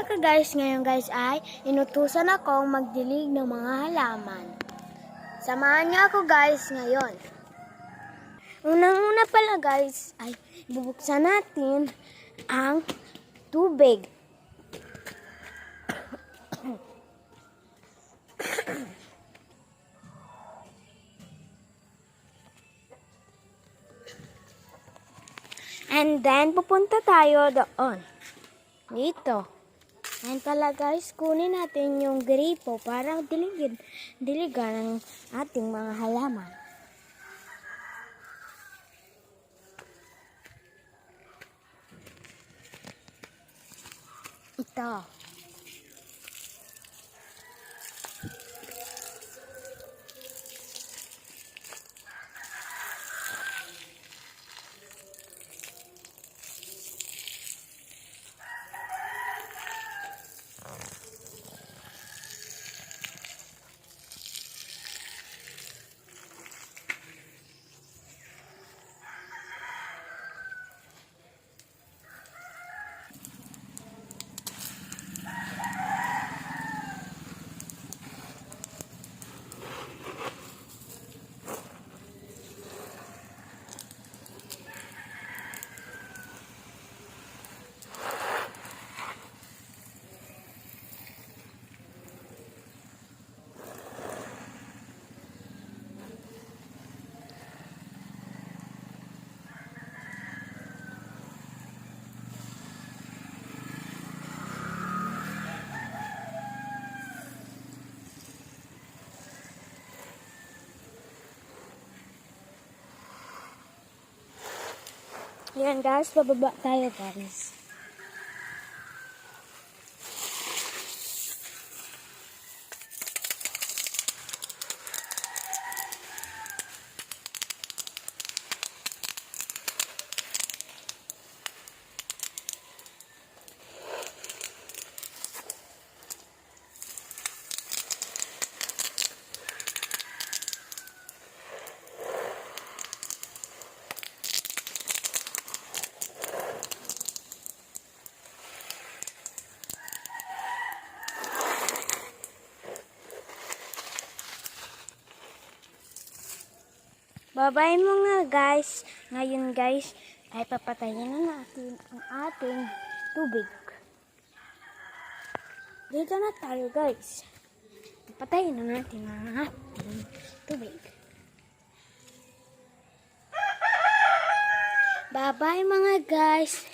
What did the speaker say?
ka guys, ngayon guys ay inutusan akong magdilig ng mga halaman. Samahan niyo ako guys ngayon. Unang-una pala guys ay bubuksan natin ang tubig. And then pupunta tayo doon. Dito. And pala guys, kunin natin yung gripo para diligan ang ating mga halaman. Ito. Yan guys, bababa tayo guys. Babay mo nga guys. Ngayon guys, ay papatayin na natin ang ating tubig. Dito na tayo guys. Papatayin na natin ang ating tubig. Babay mga guys.